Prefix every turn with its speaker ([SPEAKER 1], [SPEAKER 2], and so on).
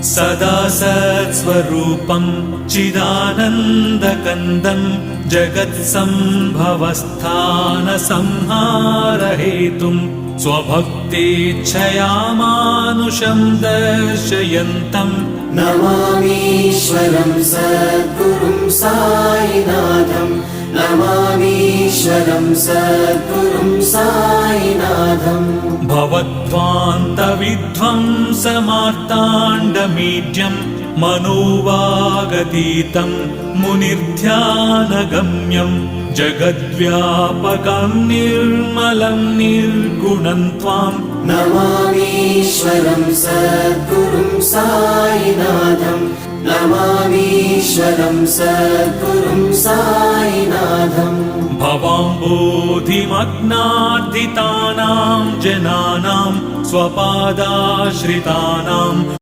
[SPEAKER 1] सदा सत्स्वरूपं चिदानन्दकन्दं जगत्सम्भवस्थानसंहारहेतुं स्वभक्तेच्छया मानुषं दर्शयन्तम्
[SPEAKER 2] नमामीश्वरं सद्गुरुं साईनाथं नमामीश्वरं सद्गुरुं साईनाथम्
[SPEAKER 1] भवध्वान्तविध्वंसमार्ताण्डमीड्यं मनोवागतीतं मुनिर्ध्यानगम्यं जगद्व्यापकं निर्मलं निर्गुणं त्वां
[SPEAKER 2] नमामीश्वरं सद्गुरुं साईनाथं नमामीश्वरं सद्गुरुं साईनाथम्
[SPEAKER 1] भवाम्बोधिमग्नार्दितानां जनानां स्वपादाश्रितानां